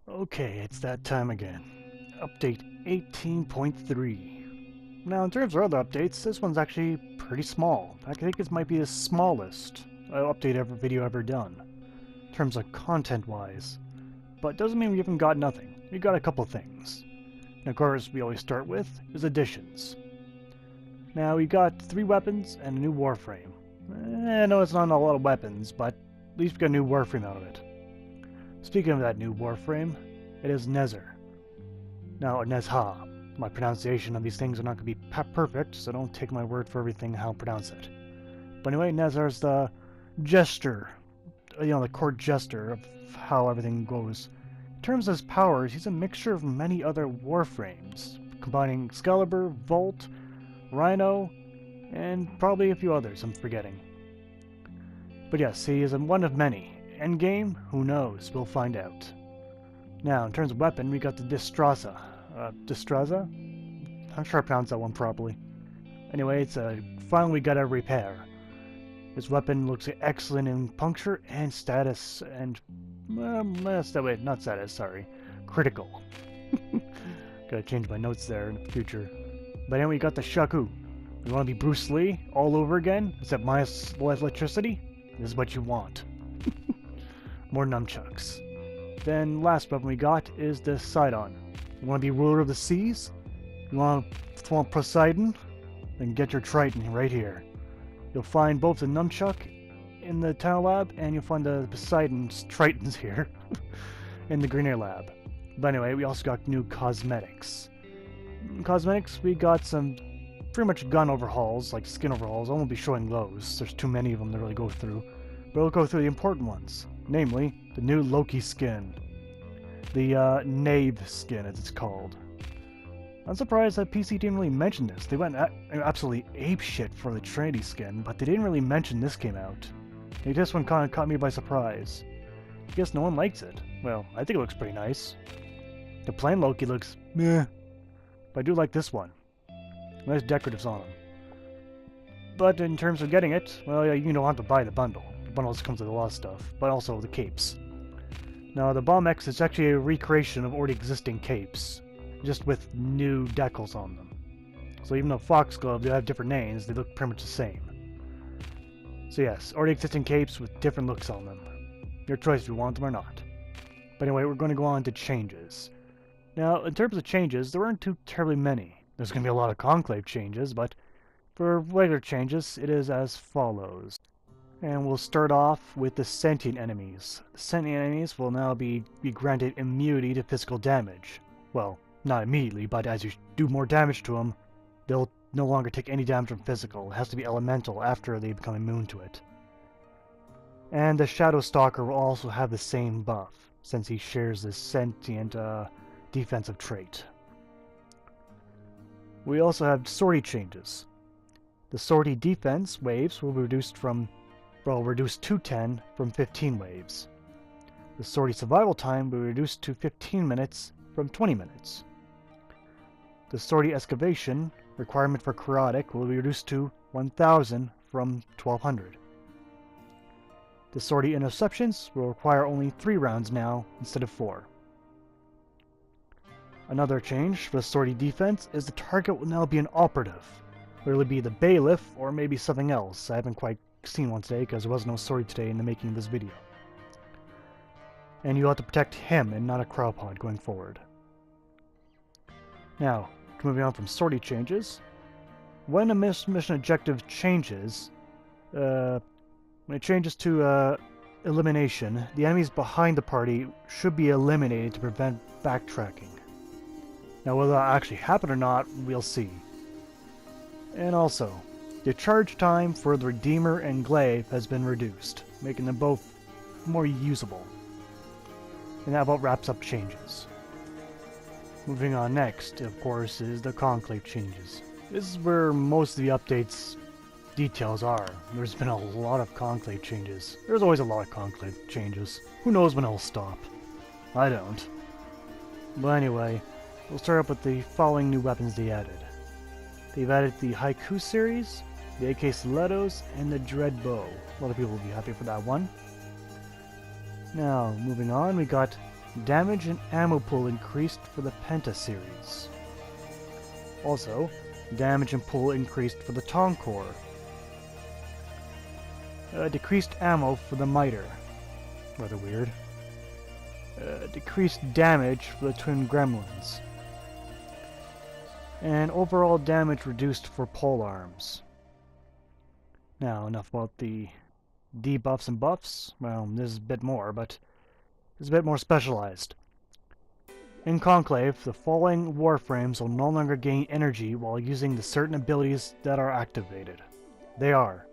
Okay, it's that time again. Update 18.3. Now, in terms of other updates, this one's actually pretty small. I think this might be the smallest update video ever done, in terms of content-wise. But doesn't mean we haven't got nothing. We got a couple things. And of course, we always start with is additions. Now, we got 3 weapons and a new Warframe. I know it's not a lot of weapons, but at least we got a new Warframe out of it. Speaking of that new Warframe, it is Nezher. Now, Nezha. My pronunciation of these things are not going to be perfect, so don't take my word for everything how to pronounce it. But anyway, Nezher's the jester, the court jester of how everything goes. In terms of his powers, he's a mixture of many other Warframes, combining Excalibur, Volt, Rhino, and probably a few others I'm forgetting. But yes, he is one of many. Endgame? Who knows? We'll find out. Now, in terms of weapon, we got the Distraza. Distraza? I'm sure I pronounced that one properly. Anyway, it's finally we got a repair. This weapon looks excellent in puncture and status, and not status, sorry, critical. Gotta change my notes there in the future. But anyway, we got the Shaku. You want to be Bruce Lee all over again, except minus electricity? This is what you want. More nunchucks. Then last weapon we got is the Sidon. You want to be ruler of the seas? You want Poseidon? Then get your Triton right here. You'll find both the nunchuck in the Town Lab, and you'll find the Poseidon's Tritons here in the Green Air Lab. But anyway, we also got new cosmetics. Cosmetics, we got some pretty much gun overhauls, like skin overhauls. I won't be showing those. There's too many of them to really go through. But we'll go through the important ones. Namely, the new Loki skin. The Knave skin, as it's called. I'm surprised that PC didn't really mention this. They went absolutely apeshit for the Trinity skin, but they didn't really mention this came out. This one kind of caught me by surprise. I guess no one likes it. Well, I think it looks pretty nice. The plain Loki looks meh, but I do like this one. Nice decoratives on him. But in terms of getting it, well, yeah, you don't have to buy the bundle. The bundle just comes with a lot of stuff, but also the capes. Now, the Bomb X is actually a recreation of already existing capes, just with new decals on them. So even though Foxglove, they have different names, they look pretty much the same. So yes, already existing capes with different looks on them. Your choice if you want them or not. But anyway, we're going to go on to changes. Now, in terms of changes, there aren't too terribly many. There's going to be a lot of Conclave changes, but for regular changes, it is as follows. And we'll start off with the sentient enemies. The sentient enemies will now be granted immunity to physical damage. Well, not immediately, but as you do more damage to them, they'll no longer take any damage from physical. It has to be elemental after they become immune to it. And the Shadow Stalker will also have the same buff, since he shares this sentient defensive trait. We also have sortie changes. The sortie defense waves will be reduced to 10 from 15 waves. The sortie survival time will be reduced to 15 minutes from 20 minutes. The sortie excavation requirement for chaotic will be reduced to 1000 from 1200. The sortie interceptions will require only 3 rounds now instead of 4. Another change for the sortie defense is the target will now be an operative. Will it be the bailiff or maybe something else? I haven't quite seen one today because there was no sortie today in the making of this video. And you'll have to protect him and not a crawpod going forward. Now, moving on from sortie changes. When a mission objective changes, when it changes to elimination, the enemies behind the party should be eliminated to prevent backtracking. Now, whether that actually happened or not, we'll see. And also, the charge time for the Redeemer and Glaive has been reduced, making them both more usable. And that about wraps up changes. Moving on next, of course, is the Conclave changes. This is where most of the updates details are. There's been a lot of Conclave changes. There's always a lot of Conclave changes. Who knows when it'll stop? I don't. But anyway, we'll start up with the following new weapons they added. They've added the Haiku series, the AK Stilettos, and the Dread Bow. A lot of people will be happy for that one. Now, moving on, we got damage and ammo pool increased for the Penta series. Also, damage and pool increased for the Toncore. Decreased ammo for the Miter. Rather weird. Decreased damage for the Twin Gremlins. And overall damage reduced for polearms. Now, enough about the debuffs and buffs. Well, this is a bit more, but it's a bit more specialized. In Conclave, the following Warframes will no longer gain energy while using the certain abilities that are activated. They are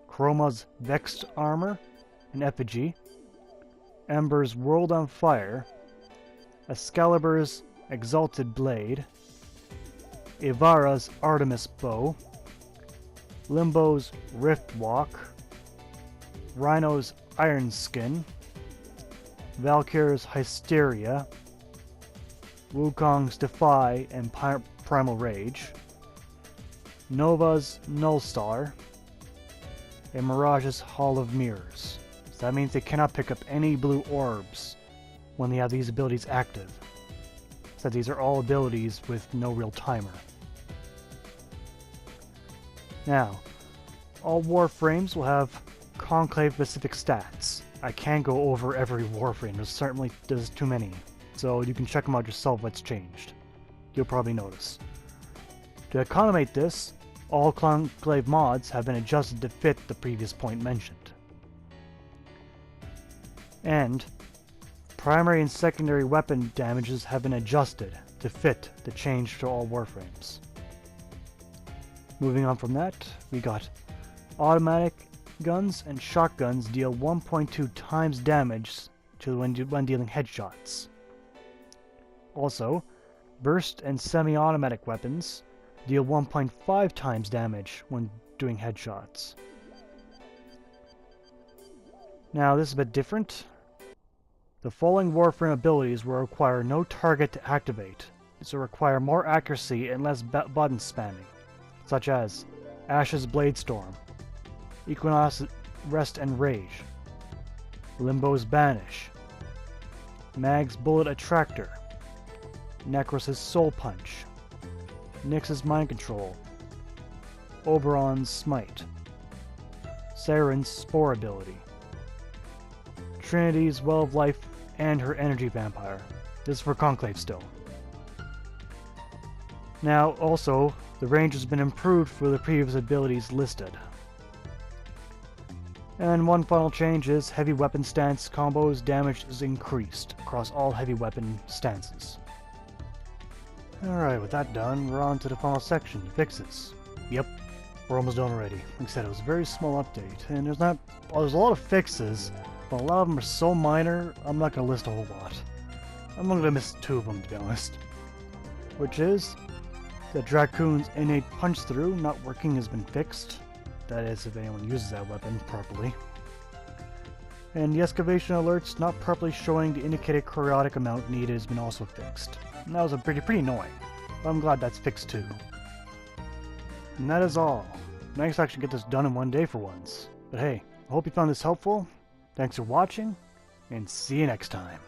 Chroma's Vexed Armor and Effigy, Ember's World on Fire, Excalibur's Exalted Blade, Ivara's Artemis Bow, Limbo's Rift Walk, Rhino's Iron Skin, Valkyr's Hysteria, Wukong's Defy and Primal Rage, Nova's Nullstar, and Mirage's Hall of Mirrors. So that means they cannot pick up any blue orbs when they have these abilities active. So these are all abilities with no real timer. Now, all Warframes will have Conclave-specific stats. I can't go over every Warframe, there's too many. So you can check them out yourself what's changed. You'll probably notice. To accommodate this, all Conclave mods have been adjusted to fit the previous point mentioned. And primary and secondary weapon damages have been adjusted to fit the change to all Warframes. Moving on from that, we got automatic guns and shotguns deal 1.2 times damage when dealing headshots. Also, burst and semi-automatic weapons deal 1.5 times damage when doing headshots. Now, this is a bit different. The following Warframe abilities will require no target to activate. This will require more accuracy and less button spamming, such as Ash's Bladestorm, Equinox's Rest and Rage, Limbo's Banish, Mag's Bullet Attractor, Necros' Soul Punch, Nyx's Mind Control, Oberon's Smite, Saren's Spore ability, Trinity's Well of Life and her Energy Vampire. This is for Conclave still. Now, also, the range has been improved for the previous abilities listed. And one final change is heavy weapon stance combos damage is increased across all heavy weapon stances. Alright, with that done, we're on to the final section, fixes. Yep, we're almost done already. Like I said, it was a very small update, and there's a lot of fixes, but a lot of them are so minor, I'm not going to list a whole lot. I'm only going to miss 2 of them, to be honest. Which is, the Dracoon's innate punch through not working has been fixed. That is, if anyone uses that weapon properly. And the excavation alerts not properly showing the indicated chaotic amount needed has been also fixed. And that was pretty annoying, but I'm glad that's fixed too. And that is all. Nice to actually get this done in one day for once. But hey, I hope you found this helpful. Thanks for watching, and see you next time.